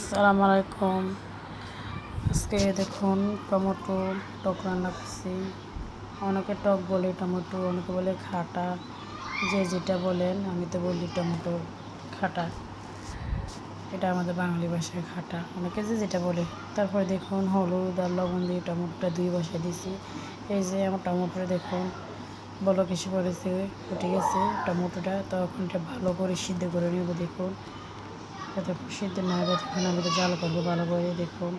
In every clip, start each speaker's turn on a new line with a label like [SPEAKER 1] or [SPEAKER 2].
[SPEAKER 1] আসসালামু আলাইকুম। আজকে দেখুন টমেটো টক রান্না করছি। অনেকে টক বলে টমেটো, অনেকে বলে খাটা, যে যেটা বলেন। আমি তো বলি টমেটো খাটা, এটা আমাদের বাঙালি ভাষায় খাটা, অনেকে যে যেটা বলে। তারপরে দেখুন হলুদ আর লবণ দিয়ে টমেটোটা ধুয়ে বসিয়ে দিয়েছি। এই যে আমার টমেটোটা দেখুন বলক এসে পড়েছে, ফুটে গেছে টমেটোটা। তখন এটা ভালো করে সিদ্ধ করে নেব। দেখুন যতক্ষণ সিদ্ধ না হবে তখন আমি তো জাল করবো ভালো করে। দেখুন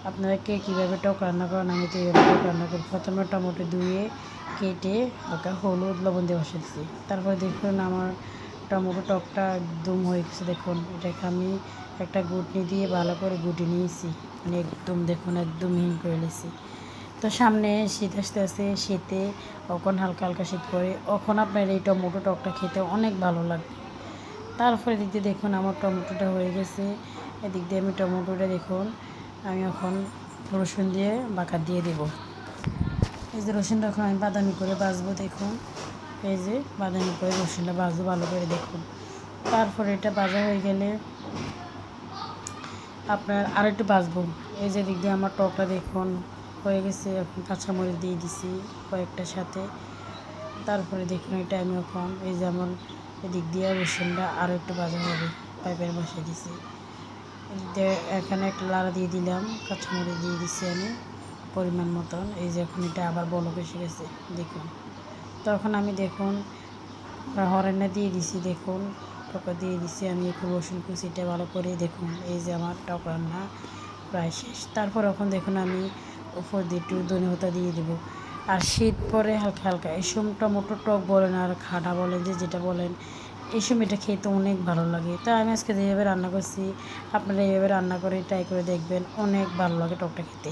[SPEAKER 1] আপনারা কে কীভাবে টক রান্না করেন, আমি তো এইভাবে টক রান্না করি। প্রথমে টমেটো ধুয়ে কেটে হালকা হলুদ লবণ দিয়ে বসিয়েছি। তারপরে দেখুন আমার টমেটো টকটা একদম হয়ে গেছে। দেখুন এটাকে আমি একটা গুটনি দিয়ে ভালো করে গুটি নিয়েছি, মানে একদম দেখুন একদম মিহি করে নিয়েছি। তো সামনে শীত আসতে আসতে, শীতে কখন হালকা হালকা শীত পড়ে, তখন আপনার এই টমেটো টকটা খেতে অনেক ভালো লাগে। তারপরে এদিক দিয়ে দেখুন আমার টমেটোটা হয়ে গেছে। এদিক দিয়ে আমি টমেটোটা দেখুন আমি এখন রসুন দিয়ে বাঁকা দিয়ে দেব। এই যে রসুনটা এখন আমি বাদামি করে ভাজবো। দেখুন এই যে বাদামি করে রসুনটা ভাজবো ভালো করে। দেখুন তারপরে এটা ভাজা হয়ে গেলে আপনার আর একটু ভাজবো। এই যে দিক দিয়ে আমার টকটা দেখুন হয়ে গেছে। এখন কাঁচামরিচ দিয়ে দিছি কয়েকটার সাথে। তারপরে দেখুন এটা আমি এখন এই যে আমার এদিক দিয়ে রসুনটা আরও একটু ভাজা হবে, পাইপের বসিয়ে দিছি। এদিক দিয়ে এখানে একটা লাড়া দিয়ে দিলাম, কাঁচামরিচ দিয়ে দিছি আমি পরিমাণ মতন। এই যে এখন এটা আবার বলক এসে গেছে দেখুন। তখন আমি দেখুন হরেনা দিয়ে দিছি। দেখুন টকা দিয়ে দিছি আমি এখন রসুন কুচিটা ভালো করে। দেখুন এই যে আমার টক রান্না প্রায় শেষ। তারপর এখন দেখুন আমি উপর দিয়ে একটু ধনেপাতা দিয়ে দেবো। আর শীত পরে হালকা হালকা এই সময় টমেটো টক বলেন আর খাটা বলেন, যে যেটা বলেন, এই সময় এটা খেতে অনেক ভালো লাগে। তো আমি আজকে যেভাবে রান্না করছি আপনারা এইভাবে রান্না করে ট্রাই করে দেখবেন, অনেক ভালো লাগে টকটা খেতে।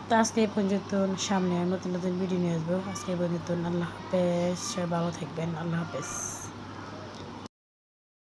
[SPEAKER 1] তো আজকে এই পর্যন্ত, সামনে নতুন নতুন ভিডিও নিয়ে আসবো। আজকে এই পর্যন্ত, আল্লাহ হাফেজ। সবাই ভালো থাকবেন, আল্লাহ হাফেজ।